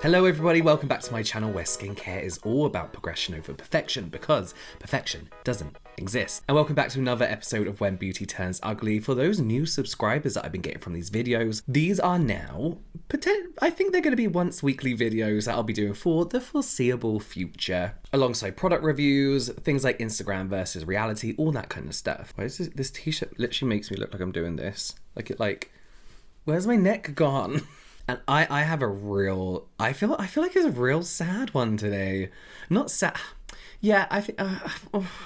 Hello everybody, welcome back to my channel where skincare is all about progression over perfection because perfection doesn't exist. And welcome back to another episode of When Beauty Turns Ugly. For those new subscribers that I've been getting from these videos, these are now, I think they're going to be once weekly videos that I'll be doing for the foreseeable future. Alongside product reviews, things like Instagram versus reality, all that kind of stuff. Why is this t-shirt literally makes me look like I'm doing this? Where's my neck gone? And I have a real, I feel like it's a real sad one today. Not sad. Yeah, I think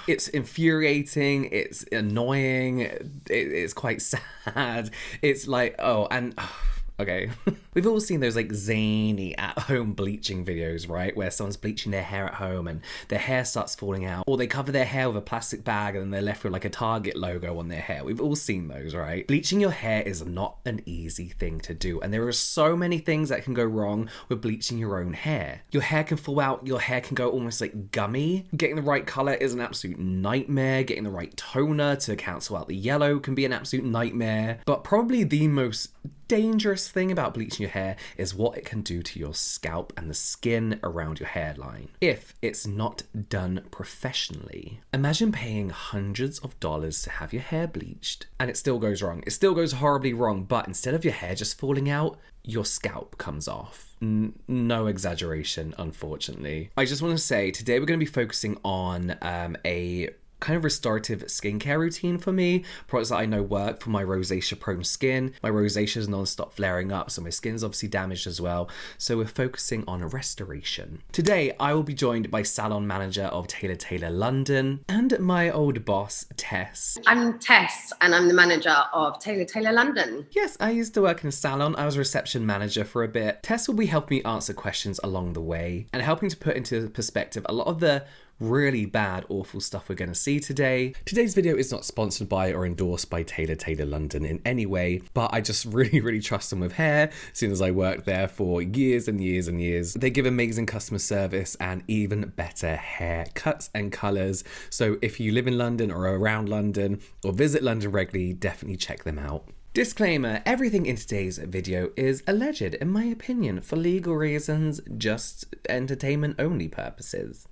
it's infuriating. It's annoying. It's quite sad. It's like, okay. We've all seen those like zany at-home bleaching videos, right? Where someone's bleaching their hair at home and their hair starts falling out, or they cover their hair with a plastic bag and then they're left with like a Target logo on their hair. We've all seen those, right? Bleaching your hair is not an easy thing to do, and there are so many things that can go wrong with bleaching your own hair. Your hair can fall out, your hair can go almost like gummy. Getting the right color is an absolute nightmare. Getting the right toner to cancel out the yellow can be an absolute nightmare. But probably the most dangerous thing about bleaching your hair is what it can do to your scalp and the skin around your hairline if it's not done professionally. Imagine paying hundreds of dollars to have your hair bleached and it still goes wrong. It still goes horribly wrong, but instead of your hair just falling out, your scalp comes off. No exaggeration, unfortunately. I just want to say today we're going to be focusing on a kind of restorative skincare routine for me. Products that I know work for my rosacea prone skin. My rosacea is non-stop flaring up, so my skin's obviously damaged as well. So we're focusing on restoration. Today, I will be joined by salon manager of Taylor Taylor London and my old boss, Tess. I'm Tess and I'm the manager of Taylor Taylor London. Yes, I used to work in a salon. I was a reception manager for a bit. Tess will be helping me answer questions along the way and helping to put into perspective a lot of the really bad, awful stuff we're going to see today. Today's video is not sponsored by or endorsed by Taylor Taylor London in any way, but I just really trust them with hair, seeing as I worked there for years and years and years. They give amazing customer service and even better haircuts and colours. So if you live in London or around London or visit London regularly, definitely check them out. Disclaimer, everything in today's video is alleged, in my opinion, for legal reasons, just entertainment only purposes.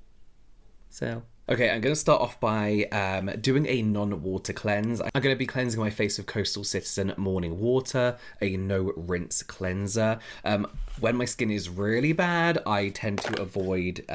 So, okay, I'm going to start off by doing a non-water cleanse. I'm going to be cleansing my face with Coastal Citizen Morning Water, a no-rinse cleanser. When my skin is really bad, I tend to avoid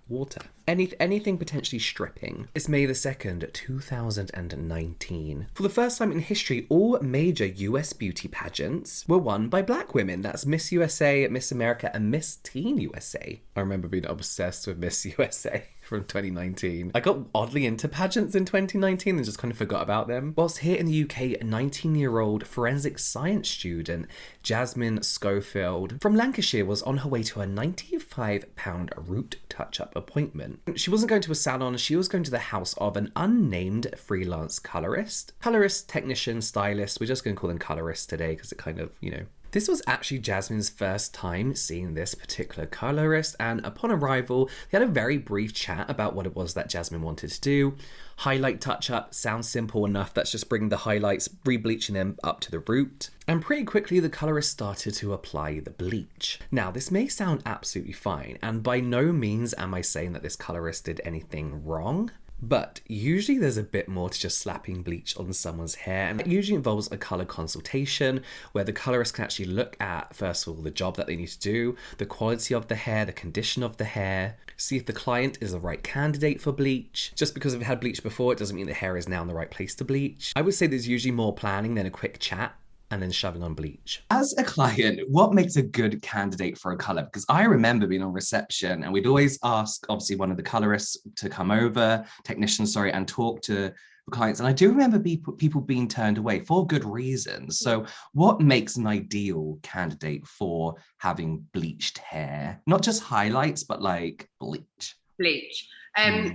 water. Anything potentially stripping. It's May the 2nd, 2019. For the first time in history, all major US beauty pageants were won by black women. That's Miss USA, Miss America, and Miss Teen USA. I remember being obsessed with Miss USA from 2019. I got oddly into pageants in 2019 and just kind of forgot about them. Whilst here in the UK, a 19-year-old forensic science student, Jasmine Schofield from Lancashire, was on her way to a £95 root touch-up appointment. She wasn't going to a salon, she was going to the house of an unnamed freelance colorist. Colorist, technician, stylist, we're just going to call them colorists today because it kind of, you know. This was actually Jasmine's first time seeing this particular colorist, and upon arrival, they had a very brief chat about what it was that Jasmine wanted to do. Highlight touch-up sounds simple enough. That's just bringing the highlights, re-bleaching them up to the root. And pretty quickly, the colorist started to apply the bleach. Now, this may sound absolutely fine, and by no means am I saying that this colorist did anything wrong. But usually there's a bit more to just slapping bleach on someone's hair, and it usually involves a colour consultation where the colourist can actually look at, first of all, the job that they need to do, the quality of the hair, the condition of the hair, see if the client is the right candidate for bleach. Just because they've had bleach before, it doesn't mean the hair is now in the right place to bleach. I would say there's usually more planning than a quick chat and then shoving on bleach. As a client, what makes a good candidate for a colour? Because I remember being on reception and we'd always ask, obviously, one of the colorists to come over, technicians, sorry, and talk to the clients. And I do remember people being turned away for good reasons. So what makes an ideal candidate for having bleached hair? Not just highlights, but like bleach. Bleach.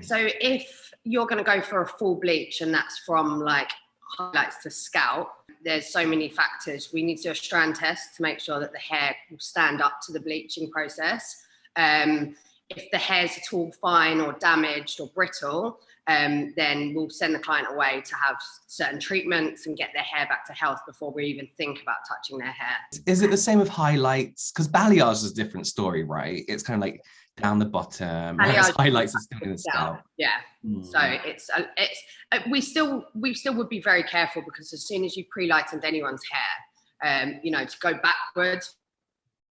So if you're going to go for a full bleach and that's from like highlights to scalp, there's so many factors. We need to do a strand test to make sure that the hair will stand up to the bleaching process. If the hair's at all fine or damaged or brittle, then we'll send the client away to have certain treatments and get their hair back to health before we even think about touching their hair. Is it the same with highlights? Because balayage is a different story, right? It's kind of like down the bottom. Highlights are still in the scalp. Yeah. So it's we still would be very careful, because as soon as you pre-lightened anyone's hair, you know, to go backwards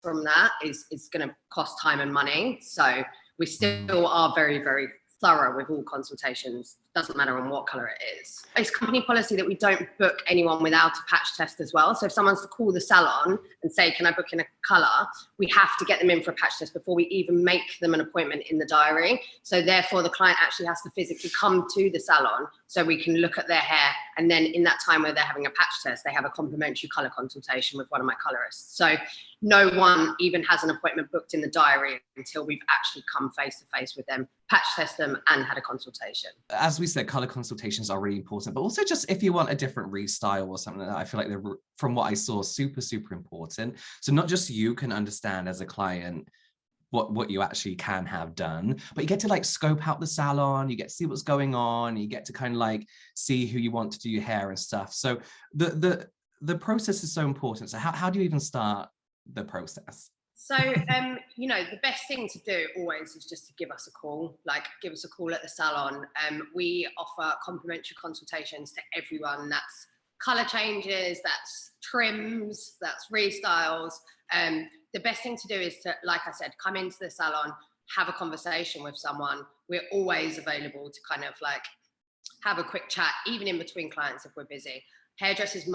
from that is going to cost time and money. So we still are very, very thorough with all consultations. Doesn't matter on what color it is. It's company policy that we don't book anyone without a patch test as well. So if someone's to call the salon and say, can I book in a color, we have to get them in for a patch test before we even make them an appointment in the diary. So therefore the client actually has to physically come to the salon so we can look at their hair. And then in that time where they're having a patch test, they have a complimentary color consultation with one of my colorists. So no one even has an appointment booked in the diary until we've actually come face to face with them, patch test them, and had a consultation. As we said, color consultations are really important, but also just if you want a different restyle or something like that, I feel like they're, from what I saw, super, super important. So not just you can understand as a client what you actually can have done, but you get to like scope out the salon, you get to see what's going on, you get to kind of like see who you want to do your hair and stuff. So the process is so important. So how do you even start the process? So, you know, the best thing to do always is just to give us a call, like give us a call at the salon. We offer complimentary consultations to everyone. That's color changes, that's trims, that's restyles. The best thing to do is to, like I said, come into the salon, have a conversation with someone. We're always available to kind of like have a quick chat, even in between clients if we're busy. Hairdressers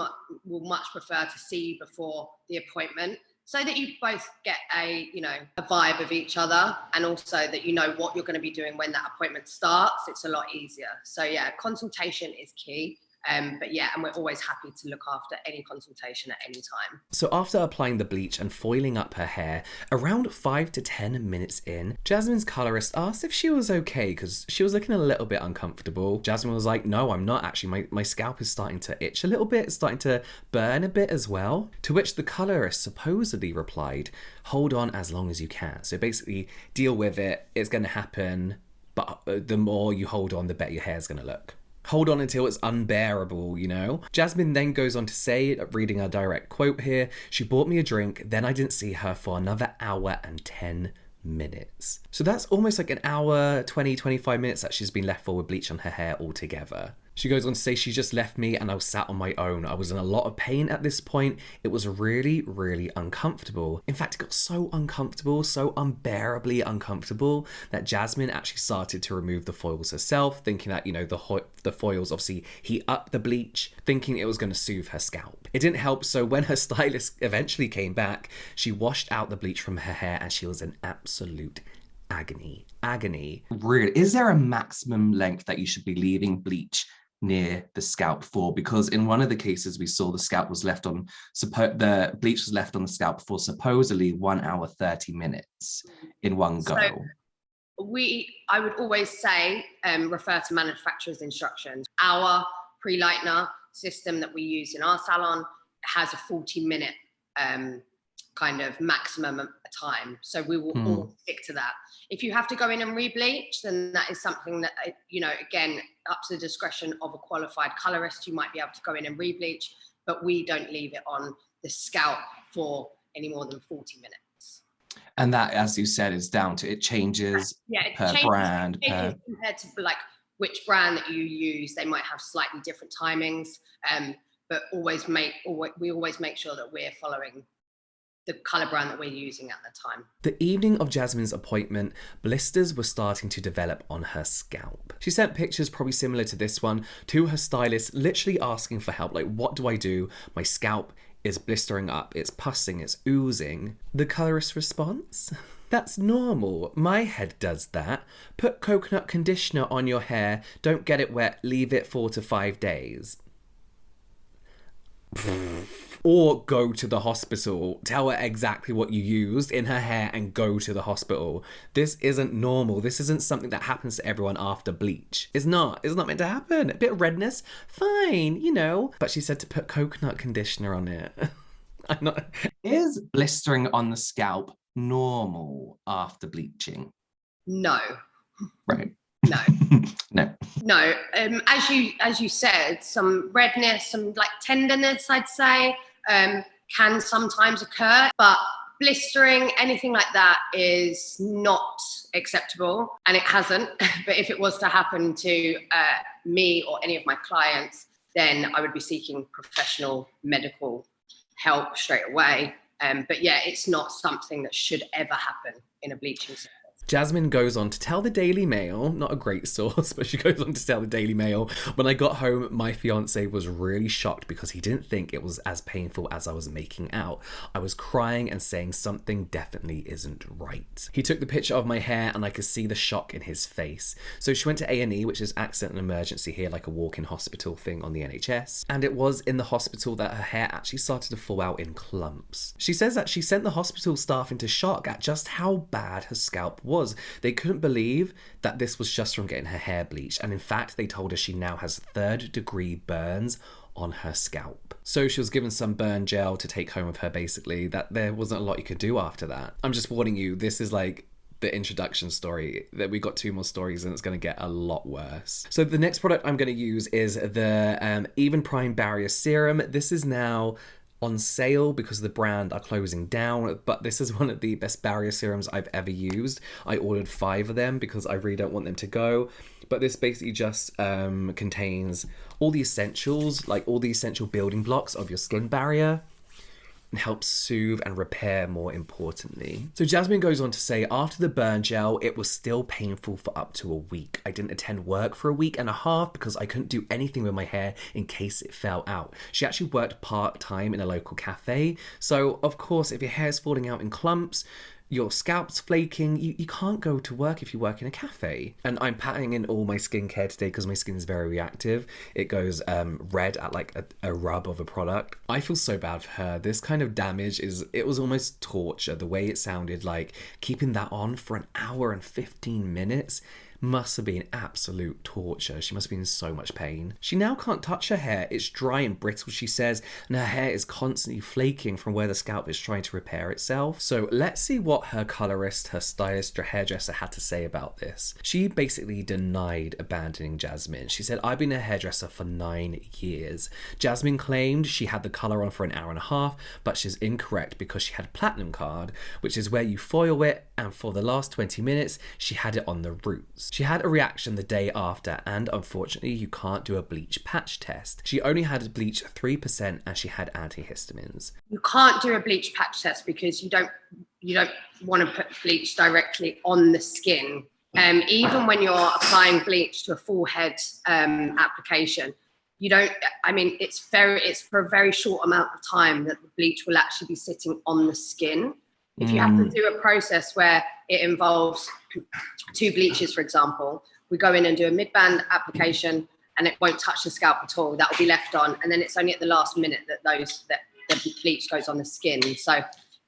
will much prefer to see you before the appointment, so that you both get a vibe of each other, and also that you know what you're going to be doing when that appointment starts. It's a lot easier. So yeah, consultation is key. But yeah, and we're always happy to look after any consultation at any time. So after applying the bleach and foiling up her hair, around 5 to 10 minutes in, Jasmine's colorist asked if she was okay because she was looking a little bit uncomfortable. Jasmine was like, no, I'm not actually. My scalp is starting to itch a little bit, starting to burn a bit as well. To which the colorist supposedly replied, hold on as long as you can. So basically, deal with it, it's going to happen, but the more you hold on, the better your hair's going to look. Hold on until it's unbearable, you know? Jasmine then goes on to say, reading a direct quote here, she bought me a drink, then I didn't see her for another hour and 10 minutes. So that's almost like an hour, 20, 25 minutes that she's been left for with bleach on her hair altogether. She goes on to say, she just left me and I was sat on my own. I was in a lot of pain at this point. It was really, really uncomfortable. In fact, it got so uncomfortable, so unbearably uncomfortable that Jasmine actually started to remove the foils herself, thinking that, you know, the foils obviously heat up the bleach, thinking it was going to soothe her scalp. It didn't help, so when her stylist eventually came back, she washed out the bleach from her hair and she was in absolute agony. Really? Is there a maximum length that you should be leaving bleach near the scalp for? Because in one of the cases we saw, the scalp was left on, the bleach was left on the scalp for supposedly 1 hour 30 minutes in one go. So I would always say refer to manufacturer's instructions. Our pre-lightener system that we use in our salon has a 40-minute kind of maximum time, so we will all stick to that. If you have to go in and re-bleach, then that is something that, you know, again, up to the discretion of a qualified colorist. You might be able to go in and re-bleach, but we don't leave it on the scalp for any more than 40 minutes. And that, as you said, is down to, it changes per brand. Compared to like which brand that you use, they might have slightly different timings, but we always make sure that we're following the colour brand that we're using at the time. The evening of Jasmine's appointment, blisters were starting to develop on her scalp. She sent pictures probably similar to this one to her stylist, literally asking for help, like, what do I do? My scalp is blistering up, it's pussing, it's oozing. The colorist's response? That's normal. My head does that. Put coconut conditioner on your hair, don't get it wet, leave it 4 to 5 days. Or go to the hospital. Tell her exactly what you used in her hair and go to the hospital. This isn't normal. This isn't something that happens to everyone after bleach. It's not meant to happen. A bit of redness, fine, you know. But she said to put coconut conditioner on it. I'm not. Is blistering on the scalp normal after bleaching? No. Right. No. No. No. As you said, some redness, some like tenderness, I'd say, can sometimes occur, but blistering, anything like that is not acceptable, and it hasn't. But if it was to happen to me or any of my clients, then I would be seeking professional medical help straight away. But yeah, it's not something that should ever happen in a bleaching service. Jasmine goes on to tell the Daily Mail, not a great source, but she goes on to tell the Daily Mail, when I got home, my fiance was really shocked because he didn't think it was as painful as I was making out. I was crying and saying something definitely isn't right. He took the picture of my hair and I could see the shock in his face. So she went to A&E, which is accident and emergency here, like a walk-in hospital thing on the NHS. And it was in the hospital that her hair actually started to fall out in clumps. She says that she sent the hospital staff into shock at just how bad her scalp was. They couldn't believe that this was just from getting her hair bleached, and in fact they told her she now has 3rd-degree burns on her scalp. So she was given some burn gel to take home with her, basically, that there wasn't a lot you could do after that. I'm just warning you, this is like the introduction story, that we got 2 more stories and it's going to get a lot worse. So the next product I'm going to use is the Even Prime Barrier Serum. This is now on sale because the brand are closing down, but this is one of the best barrier serums I've ever used. I ordered 5 of them because I really don't want them to go, but this basically just contains all the essentials, like all the essential building blocks of your skin barrier, and helps soothe and repair, more importantly. So Jasmine goes on to say, after the burn gel, it was still painful for up to a week. I didn't attend work for a week and a half because I couldn't do anything with my hair in case it fell out. She actually worked part-time in a local cafe. So of course, if your hair's falling out in clumps, your scalp's flaking, you can't go to work if you work in a cafe. And I'm patting in all my skincare today because my skin is very reactive. It goes red at like a rub of a product. I feel so bad for her. This kind of damage it was almost torture. The way it sounded, like keeping that on for an hour and 15 minutes must have been absolute torture. She must have been in so much pain. She now can't touch her hair. It's dry and brittle, she says, and her hair is constantly flaking from where the scalp is trying to repair itself. So let's see what her colorist, her stylist, her hairdresser had to say about this. She basically denied abandoning Jasmine. She said, I've been a hairdresser for 9 years. Jasmine claimed she had the color on for an hour and a half, but she's incorrect because she had a platinum card, which is where you foil it, and for the last 20 minutes, she had it on the roots. She had a reaction the day after, and unfortunately, you can't do a bleach patch test. She only had bleach 3% and she had antihistamines. You can't do a bleach patch test because you don't want to put bleach directly on the skin. Even when you're applying bleach to a full head application, you don't. I mean, it's for a very short amount of time that the bleach will actually be sitting on the skin. If you have to do a process where it involves 2 bleaches, for example, we go in and do a mid-band application and it won't touch the scalp at all. That will be left on. And then it's only at the last minute that the bleach goes on the skin. So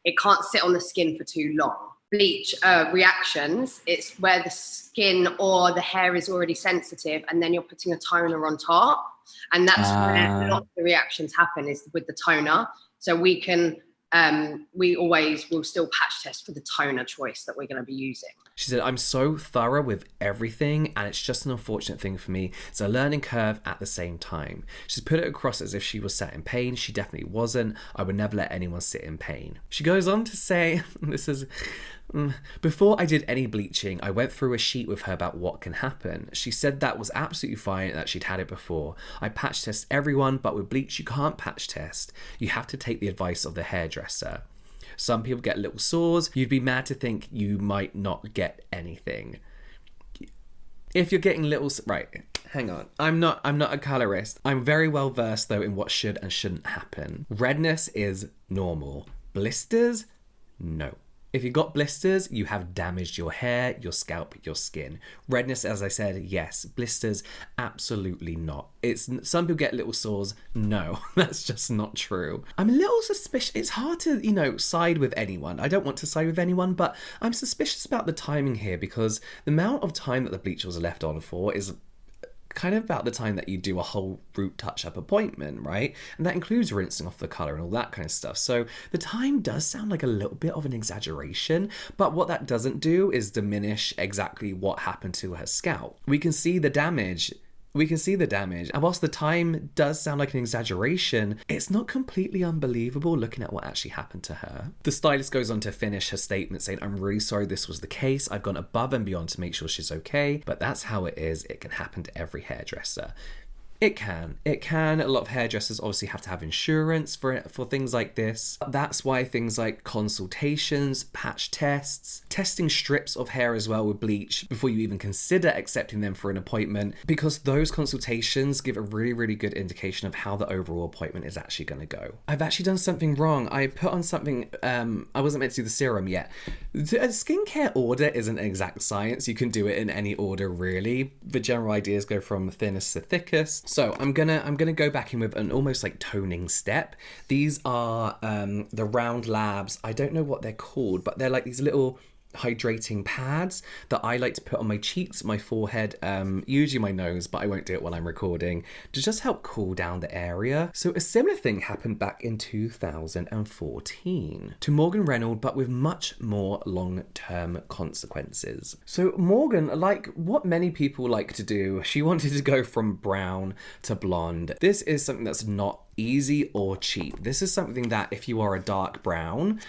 it can't sit on the skin for too long. Bleach reactions, it's where the skin or the hair is already sensitive and then you're putting a toner on top. And that's where a lot of the reactions happen, is with the toner. So we can... we always will still patch test for the toner choice that we're going to be using. She said, I'm so thorough with everything and it's just an unfortunate thing for me. It's a learning curve at the same time. She's put it across as if she was sat in pain. She definitely wasn't. I would never let anyone sit in pain. She goes on to say, before I did any bleaching, I went through a sheet with her about what can happen. She said that was absolutely fine and that she'd had it before. I patch test everyone, but with bleach you can't patch test. You have to take the advice of the hairdresser. Some people get little sores. You'd be mad to think you might not get anything. If you're getting little... Right, hang on. I'm not a colorist. I'm very well versed though in what should and shouldn't happen. Redness is normal. Blisters? No. If you got blisters, you have damaged your hair, your scalp, your skin. Redness, as I said, yes. Blisters, absolutely not. Some people get little sores. No, that's just not true. I'm a little suspicious. It's hard to, side with anyone. I don't want to side with anyone, but I'm suspicious about the timing here because the amount of time that the bleach was left on for is kind of about the time that you do a whole root touch-up appointment, right? And that includes rinsing off the colour and all that kind of stuff. So the time does sound like a little bit of an exaggeration, but what that doesn't do is diminish exactly what happened to her scalp. We can see the damage. And whilst the time does sound like an exaggeration, it's not completely unbelievable looking at what actually happened to her. The stylist goes on to finish her statement saying, "I'm really sorry this was the case. I've gone above and beyond to make sure she's okay, but that's how it is. It can happen to every hairdresser." It can. A lot of hairdressers obviously have to have insurance for things like this. That's why things like consultations, patch tests, testing strips of hair as well with bleach before you even consider accepting them for an appointment, because those consultations give a really, really good indication of how the overall appointment is actually going to go. I've actually done something wrong. I put on something, I wasn't meant to do the serum yet. A skincare order isn't an exact science. You can do it in any order, really. The general ideas go from thinnest to thickest. So I'm gonna go back in with an almost like toning step. These are the Round Labs. I don't know what they're called, but they're like these little hydrating pads that I like to put on my cheeks, my forehead, usually my nose, but I won't do it while I'm recording, to just help cool down the area. So a similar thing happened back in 2014 to Morgan Reynolds, but with much more long-term consequences. So Morgan, like what many people like to do, she wanted to go from brown to blonde. This is something that's not easy or cheap. This is something that if you are a dark brown,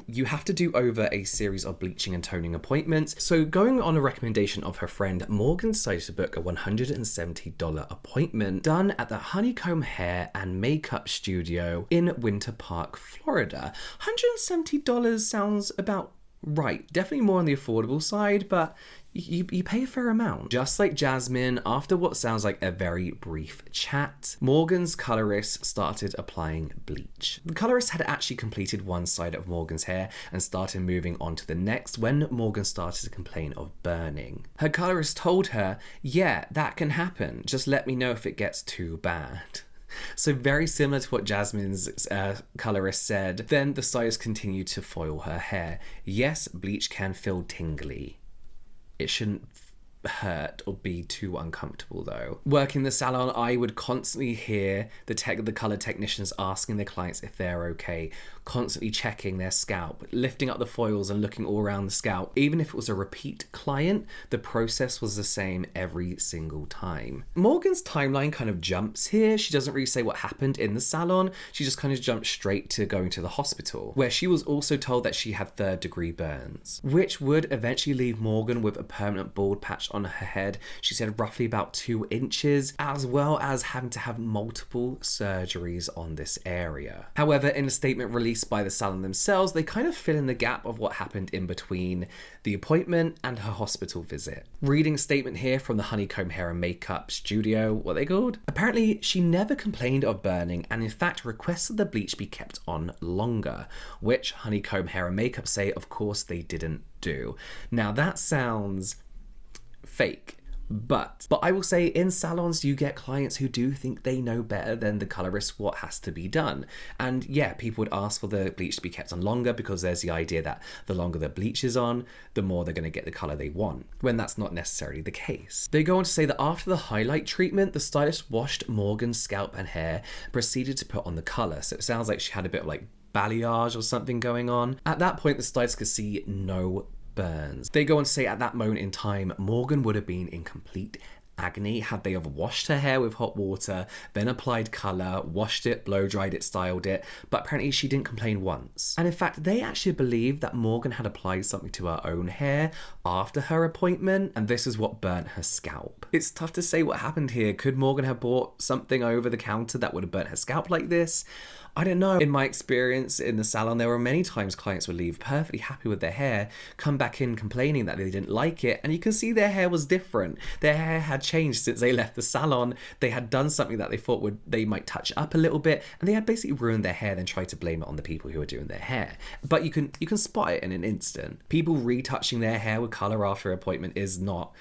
you have to do over a series of bleaching and toning appointments. So going on a recommendation of her friend, Morgan decided to book a $170 appointment done at the Honeycomb Hair and Makeup Studio in Winter Park, Florida. $170 sounds about right. Definitely more on the affordable side, but you pay a fair amount. Just like Jasmine, after what sounds like a very brief chat, Morgan's colorist started applying bleach. The colorist had actually completed one side of Morgan's hair and started moving on to the next when Morgan started to complain of burning. Her colorist told her, "Yeah, that can happen. Just let me know if it gets too bad." So very similar to what Jasmine's colorist said. Then the stylist continued to foil her hair. Yes, bleach can feel tingly. It shouldn't hurt or be too uncomfortable though. Working the salon, I would constantly hear the color technicians asking their clients if they're okay, constantly checking their scalp, lifting up the foils and looking all around the scalp. Even if it was a repeat client, the process was the same every single time. Morgan's timeline kind of jumps here. She doesn't really say what happened in the salon. She just kind of jumps straight to going to the hospital, where she was also told that she had third-degree burns, which would eventually leave Morgan with a permanent bald patch on her head. She said roughly about 2 inches, as well as having to have multiple surgeries on this area. However, in a statement released by the salon themselves, they kind of fill in the gap of what happened in between the appointment and her hospital visit. Reading a statement here from the Honeycomb Hair and Makeup Studio, what they called? Apparently, she never complained of burning and in fact requested the bleach be kept on longer, which Honeycomb Hair and Makeup say, of course, they didn't do. Now that sounds fake. But I will say in salons you get clients who do think they know better than the colorist what has to be done. And yeah, people would ask for the bleach to be kept on longer because there's the idea that the longer the bleach is on, the more they're going to get the color they want, when that's not necessarily the case. They go on to say that after the highlight treatment, the stylist washed Morgan's scalp and hair, proceeded to put on the color. So it sounds like she had a bit of like balayage or something going on. At that point, the stylist could see no burns. They go on to say at that moment in time, Morgan would have been in complete agony had they have washed her hair with hot water, then applied colour, washed it, blow dried it, styled it, but apparently she didn't complain once. And in fact, they actually believe that Morgan had applied something to her own hair after her appointment, and this is what burnt her scalp. It's tough to say what happened here. Could Morgan have bought something over the counter that would have burnt her scalp like this? I don't know. In my experience in the salon, there were many times clients would leave perfectly happy with their hair, come back in complaining that they didn't like it, and you can see their hair was different. Their hair had changed since they left the salon. They had done something that they thought they might touch up a little bit, and they had basically ruined their hair, then tried to blame it on the people who were doing their hair. But you can spot it in an instant. People retouching their hair with colour after an appointment is not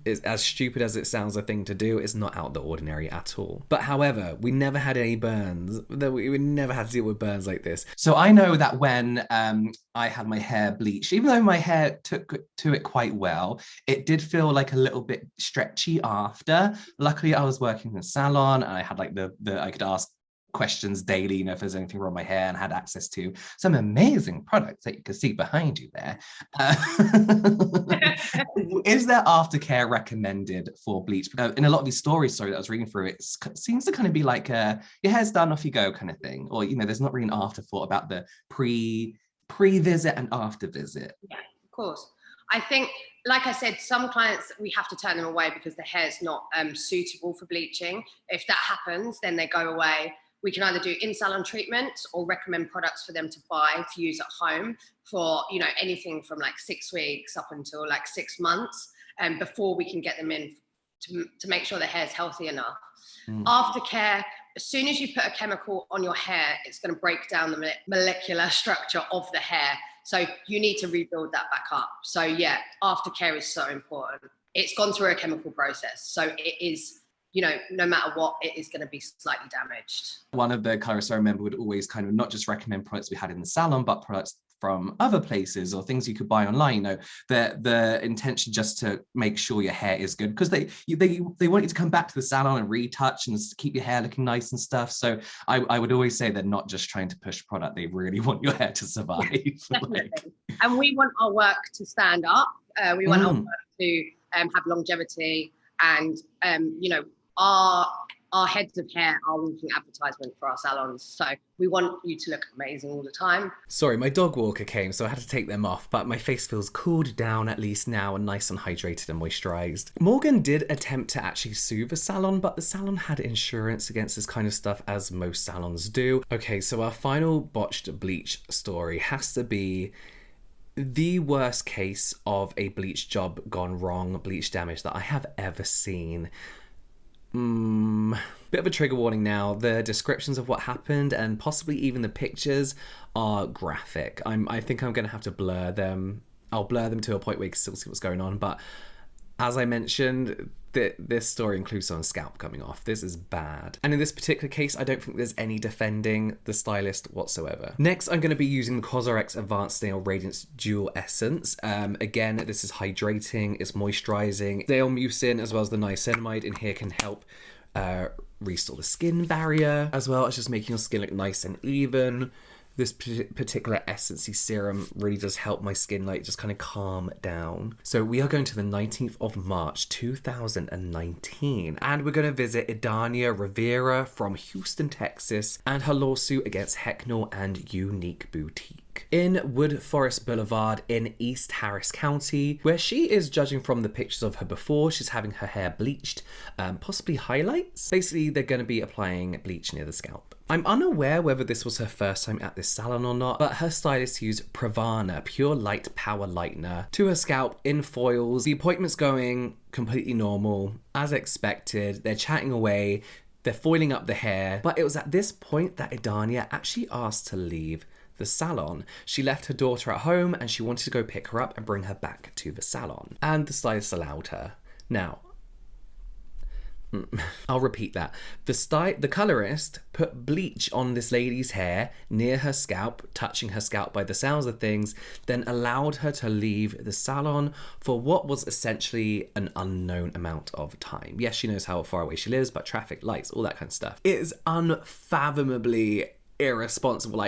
is, as stupid as it sounds, a thing to do. It's not out of the ordinary at all. But however, we never had any burns. We never had to deal with burns like this. So I know that when I had my hair bleached, even though my hair took to it quite well, it did feel like a little bit stretchy after. Luckily, I was working in a salon and I had like I could ask questions daily, you know, if there's anything wrong with my hair, and had access to some amazing products that you can see behind you there. Is there aftercare recommended for bleach? In a lot of these stories, sorry, that I was reading through, it seems to kind of be like your hair's done, off you go kind of thing. Or, you know, there's not really an afterthought about the pre-visit and after visit. Yeah, of course. I think, like I said, some clients, we have to turn them away because the hair's not suitable for bleaching. If that happens, then they go away. We can either do in-salon treatments or recommend products for them to buy to use at home for, you know, anything from like 6 weeks up until like 6 months, before we can get them in to make sure the hair's healthy enough. Aftercare, as soon as you put a chemical on your hair, it's going to break down the molecular structure of the hair. So you need to rebuild that back up. So yeah, aftercare is so important. It's gone through a chemical process. So it is, you know, no matter what, it is going to be slightly damaged. One of the colorists I remember would always kind of not just recommend products we had in the salon, but products from other places or things you could buy online. You know, the intention just to make sure your hair is good, because they want you to come back to the salon and retouch and keep your hair looking nice and stuff. So I would always say they're not just trying to push product, they really want your hair to survive. And we want our work to stand up. We want our work to have longevity, and you know, our heads of hair are walking advertisement for our salons. So we want you to look amazing all the time. Sorry, my dog walker came, so I had to take them off, but my face feels cooled down at least now and nice and hydrated and moisturised. Morgan did attempt to actually sue the salon, but the salon had insurance against this kind of stuff, as most salons do. Okay, so our final botched bleach story has to be the worst case of a bleach job gone wrong, bleach damage that I have ever seen. Bit of a trigger warning now. The descriptions of what happened and possibly even the pictures are graphic. I think I'm going to have to blur them. I'll blur them to a point where you can still see what's going on. But as I mentioned, this story includes someone's scalp coming off. This is bad. And in this particular case, I don't think there's any defending the stylist whatsoever. Next, I'm going to be using the COSRX Advanced Nail Radiance Dual Essence. Again, this is hydrating, it's moisturizing. Nail mucin as well as the niacinamide in here can help restore the skin barrier, as well as just making your skin look nice and even. This particular Essency serum really does help my skin like just kind of calm down. So we are going to the 19th of March 2019, and we're going to visit Idania Rivera from Houston, Texas, and her lawsuit against Hecknell and Unique Boutique in Wood Forest Boulevard in East Harris County, where she is judging from the pictures of her before. She's having her hair bleached, possibly highlights. Basically, they're going to be applying bleach near the scalp. I'm unaware whether this was her first time at this salon or not, but her stylist used Pravana Pure Light Power Lightener to her scalp in foils. The appointment's going completely normal, as expected. They're chatting away, they're foiling up the hair, but it was at this point that Idania actually asked to leave the salon. She left her daughter at home and she wanted to go pick her up and bring her back to the salon, and the stylist allowed her. Now, I'll repeat that. The colorist put bleach on this lady's hair near her scalp, touching her scalp by the sounds of things, then allowed her to leave the salon for what was essentially an unknown amount of time. Yes, she knows how far away she lives, but traffic, lights, all that kind of stuff. It is unfathomably irresponsible.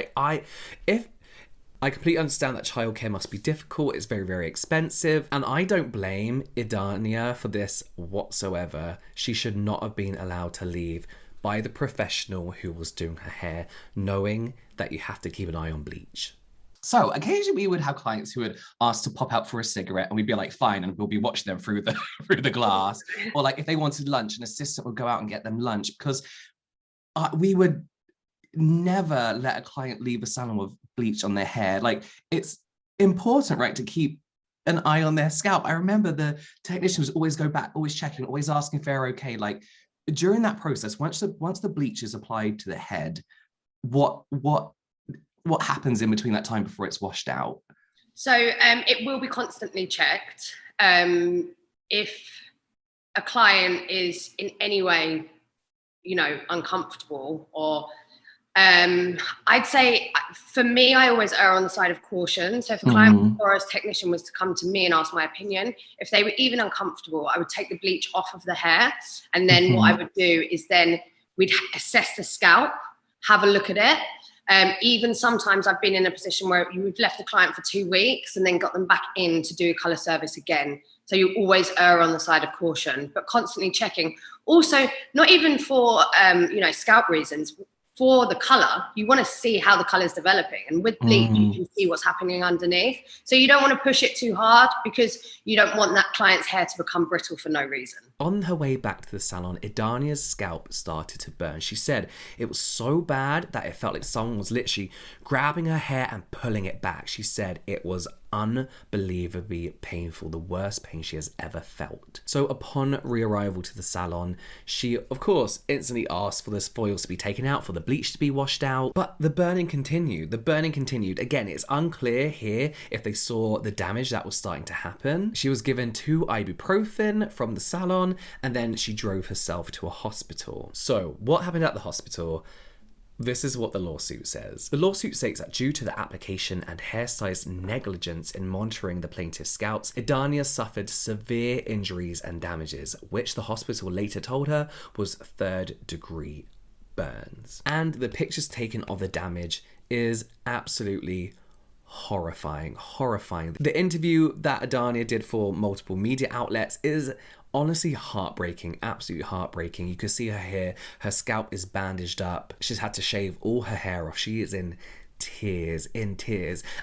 I completely understand that childcare must be difficult, it's very, very expensive, and I don't blame Idania for this whatsoever. She should not have been allowed to leave by the professional who was doing her hair, knowing that you have to keep an eye on bleach. So occasionally we would have clients who would ask to pop out for a cigarette, and we'd be like, fine, and we'll be watching them through the glass. Or like if they wanted lunch, an assistant would go out and get them lunch, because we would never let a client leave a salon with bleach on their hair. Like, it's important, right, to keep an eye on their scalp. I remember the technicians always go back, always checking, always asking if they're okay. Like, during that process, once the bleach is applied to the head, what happens in between that time before it's washed out? So it will be constantly checked. If a client is in any way, you know, uncomfortable or I'd say for me, I always err on the side of caution. So if a client or a technician was to come to me and ask my opinion, if they were even uncomfortable, I would take the bleach off of the hair. And then what I would do is then we'd assess the scalp, have a look at it. Even sometimes I've been in a position where you've left the client for 2 weeks and then got them back in to do a colour service again. So you always err on the side of caution, but constantly checking. Also, not even for, you know, scalp reasons, for the color, you want to see how the color is developing. And with bleach, you can see what's happening underneath. So you don't want to push it too hard because you don't want that client's hair to become brittle for no reason. On her way back to the salon, Idania's scalp started to burn. She said it was so bad that it felt like someone was literally grabbing her hair and pulling it back. She said it was unbelievably painful, the worst pain she has ever felt. So upon re-arrival to the salon, she of course instantly asked for this foils to be taken out, for the bleach to be washed out, but the burning continued. Again, it's unclear here if they saw the damage that was starting to happen. She was given 2 ibuprofen from the salon and then she drove herself to a hospital. So what happened at the hospital? This is what the lawsuit says. The lawsuit states that due to the application and hairstylist negligence in monitoring the plaintiff's scalps, Idania suffered severe injuries and damages, which the hospital later told her was 3rd-degree burns. And the pictures taken of the damage is absolutely horrifying. The interview that Idania did for multiple media outlets is honestly heartbreaking, absolutely heartbreaking. You can see her hair, her scalp is bandaged up. She's had to shave all her hair off. She is in tears.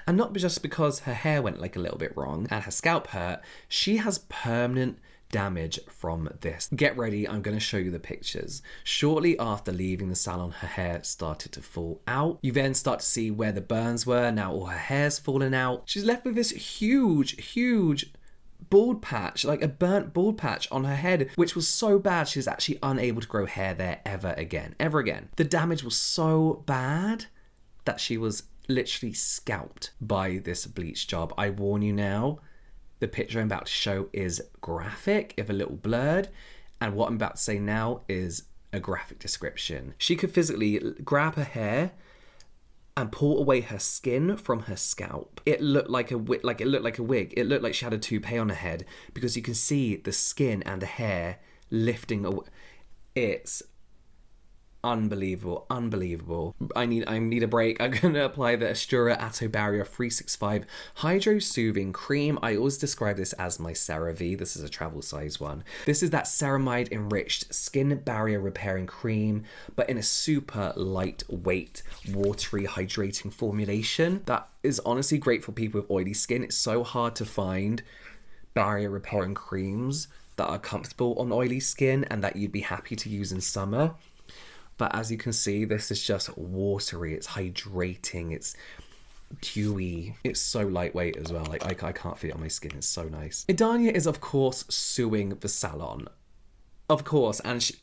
And not just because her hair went like a little bit wrong and her scalp hurt, she has permanent damage from this. Get ready, I'm going to show you the pictures. Shortly after leaving the salon, her hair started to fall out. You then start to see where the burns were. Now all her hair's fallen out. She's left with this huge bald patch, like a burnt bald patch on her head, which was so bad she's actually unable to grow hair there ever again. The damage was so bad that she was literally scalped by this bleach job. I warn you now, the picture I'm about to show is graphic, if a little blurred, and what I'm about to say now is a graphic description. She could physically grab her hair and pull away her skin from her scalp. It looked like a wig. It looked like she had a toupee on her head because you can see the skin and the hair lifting away. It's unbelievable. I need a break. I'm going to apply the Astura Atto Barrier 365 Hydro Soothing Cream. I always describe this as my CeraVe. This is a travel size one. This is that ceramide enriched skin barrier repairing cream, but in a super lightweight, watery, hydrating formulation that is honestly great for people with oily skin. It's so hard to find barrier repairing creams that are comfortable on oily skin and that you'd be happy to use in summer. But as you can see, this is just watery, it's hydrating, it's dewy, it's so lightweight as well. Like I can't feel it on my skin, it's so nice. Idania is of course suing the salon. Of course, and she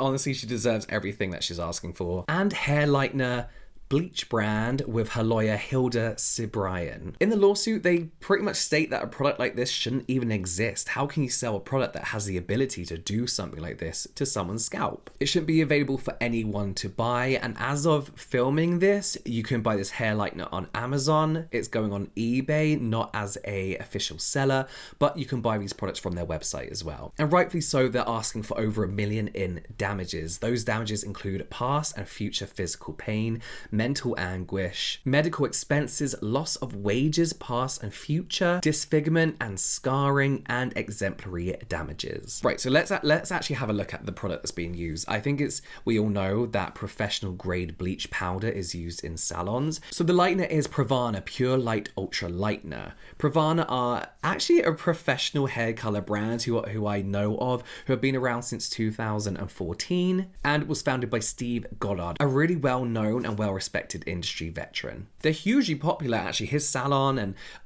deserves everything that she's asking for. And hair lightener bleach brand with her lawyer Hilda Cibrian. In the lawsuit, they pretty much state that a product like this shouldn't even exist. How can you sell a product that has the ability to do something like this to someone's scalp? It shouldn't be available for anyone to buy, and as of filming this, you can buy this hair lightener on Amazon. It's going on eBay, not as a official seller, but you can buy these products from their website as well. And rightfully so, they're asking for over $1 million in damages. Those damages include past and future physical pain, mental anguish, medical expenses, loss of wages past and future, disfigurement and scarring, and exemplary damages. Right, so let's actually have a look at the product that's being used. I think we all know that professional grade bleach powder is used in salons. So the lightener is Pravana Pure Light Ultra Lightener. Pravana are actually a professional hair color brand who I know of, who have been around since 2014 and was founded by Steve Goddard, a really well known and well respected industry veteran. They're hugely popular, actually. His salon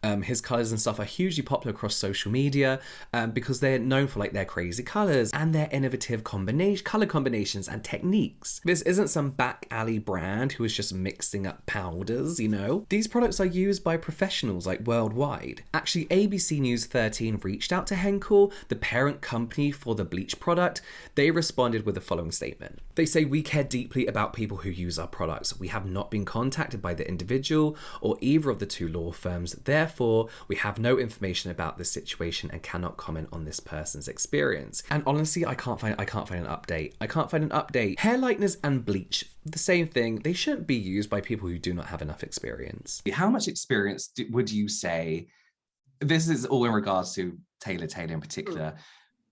and his colours and stuff are hugely popular across social media because they're known for like their crazy colours and their innovative colour combinations and techniques. This isn't some back alley brand who is just mixing up powders, you know? These products are used by professionals like worldwide. Actually, ABC News 13 reached out to Henkel, the parent company for the bleach product. They responded with the following statement. They say, "We care deeply about people who use our products. We have not been contacted by the individual or either of the two law firms. Therefore, we have no information about this situation and cannot comment on this person's experience." And honestly, I can't find an update. Hair lighteners and bleach, the same thing. They shouldn't be used by people who do not have enough experience. How much experience would you say, this is all in regards to Taylor in particular,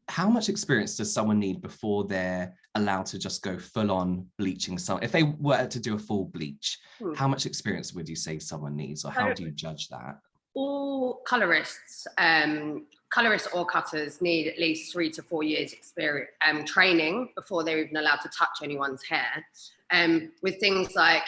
how much experience does someone need before they're allowed to just go full on bleaching someone? If they were to do a full bleach, how much experience would you say someone needs, or how do you judge that? All colorists or cutters need at least 3 to 4 years experience training before they're even allowed to touch anyone's hair. With things like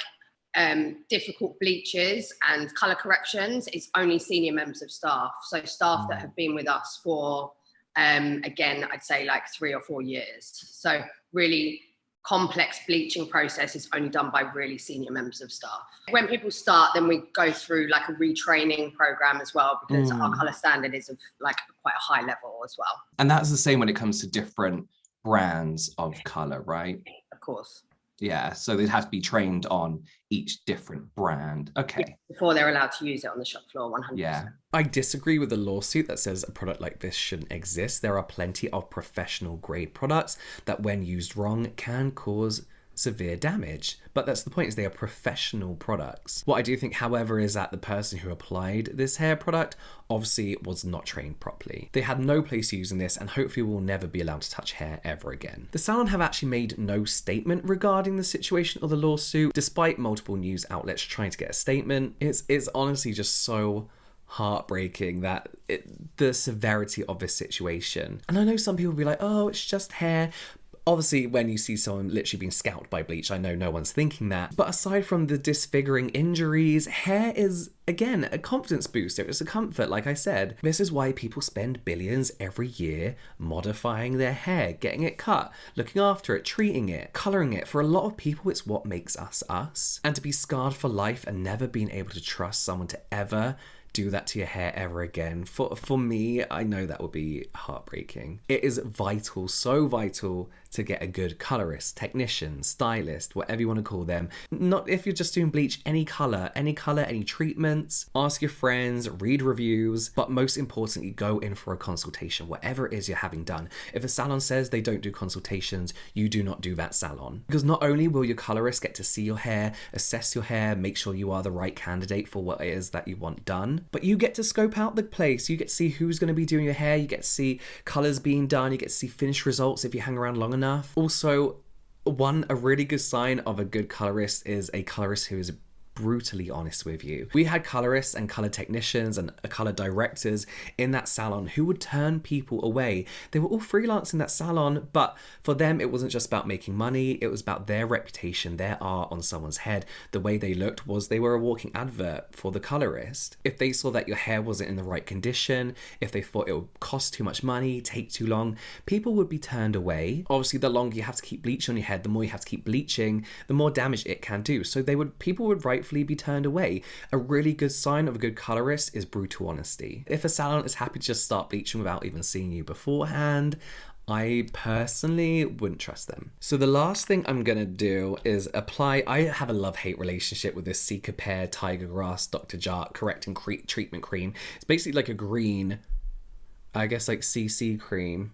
difficult bleaches and colour corrections, it's only senior members of staff. So staff that have been with us for, again, I'd say like 3 or 4 years. So really complex bleaching process is only done by really senior members of staff. When people start, then we go through like a retraining program as well, because our colour standard is of like quite a high level as well. And that's the same when it comes to different brands of colour, right? Of course. Yeah, so they'd have to be trained on each different brand. Okay. Before they're allowed to use it on the shop floor, 100%. Yeah. I disagree with the lawsuit that says a product like this shouldn't exist. There are plenty of professional grade products that, when used wrong, can cause severe damage. But that's the point, is they are professional products. What I do think, however, is that the person who applied this hair product obviously was not trained properly. They had no place using this and hopefully will never be allowed to touch hair ever again. The salon have actually made no statement regarding the situation or the lawsuit, despite multiple news outlets trying to get a statement. It's honestly just so heartbreaking that the severity of this situation. And I know some people will be like, oh, it's just hair. Obviously, when you see someone literally being scalped by bleach, I know no one's thinking that. But aside from the disfiguring injuries, hair is, again, a confidence booster. It's a comfort, like I said. This is why people spend billions every year modifying their hair, getting it cut, looking after it, treating it, colouring it. For a lot of people, it's what makes us us. And to be scarred for life and never being able to trust someone to ever do that to your hair ever again, for me, I know that would be heartbreaking. It is vital, so vital, to get a good colorist, technician, stylist, whatever you want to call them. Not if you're just doing bleach, any color, any treatments. Ask your friends, read reviews, but most importantly, go in for a consultation, whatever it is you're having done. If a salon says they don't do consultations, you do not do that salon. Because not only will your colorist get to see your hair, assess your hair, make sure you are the right candidate for what it is that you want done, but you get to scope out the place. You get to see who's going to be doing your hair, you get to see colors being done, you get to see finished results if you hang around long enough. Also, a really good sign of a good colorist is a colorist who is brutally honest with you. We had colorists and color technicians and color directors in that salon who would turn people away. They were all freelance in that salon, but for them it wasn't just about making money, it was about their reputation, their art on someone's head. The way they looked was they were a walking advert for the colorist. If they saw that your hair wasn't in the right condition, if they thought it would cost too much money, take too long, people would be turned away. Obviously, the longer you have to keep bleach on your head, the more you have to keep bleaching, the more damage it can do. So people would rightfully be turned away. A really good sign of a good colorist is brutal honesty. If a salon is happy to just start bleaching without even seeing you beforehand, I personally wouldn't trust them. So the last thing I'm gonna do is apply. I have a love-hate relationship with this Cicapair Tiger Grass Dr. Jart Correcting Treatment Cream. It's basically like a green, I guess like CC cream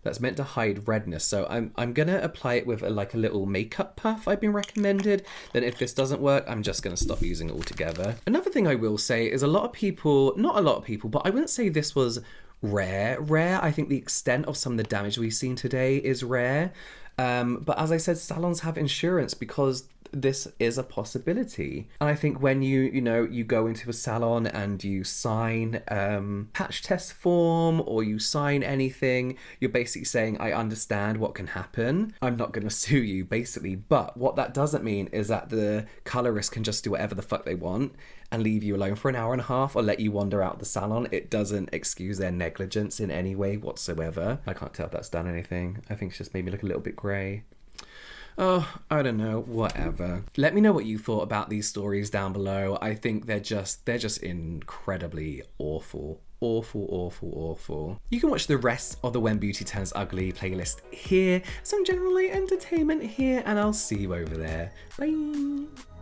that's meant to hide redness. So I'm gonna apply it with a little makeup puff I've been recommended. Then if this doesn't work, I'm just gonna stop using it altogether. Another thing I will say is not a lot of people, but I wouldn't say this was rare. I think the extent of some of the damage we've seen today is rare. But as I said, salons have insurance because this is a possibility. And I think when you go into a salon and you sign patch test form or you sign anything, you're basically saying, I understand what can happen. I'm not going to sue you, basically. But what that doesn't mean is that the colorist can just do whatever the fuck they want and leave you alone for an hour and a half or let you wander out the salon. It doesn't excuse their negligence in any way whatsoever. I can't tell if that's done anything. I think it's just made me look a little bit grey. Oh, I don't know, whatever. Let me know what you thought about these stories down below. I think they're just incredibly awful. Awful. You can watch the rest of the When Beauty Turns Ugly playlist here, some general light entertainment here, and I'll see you over there. Bye.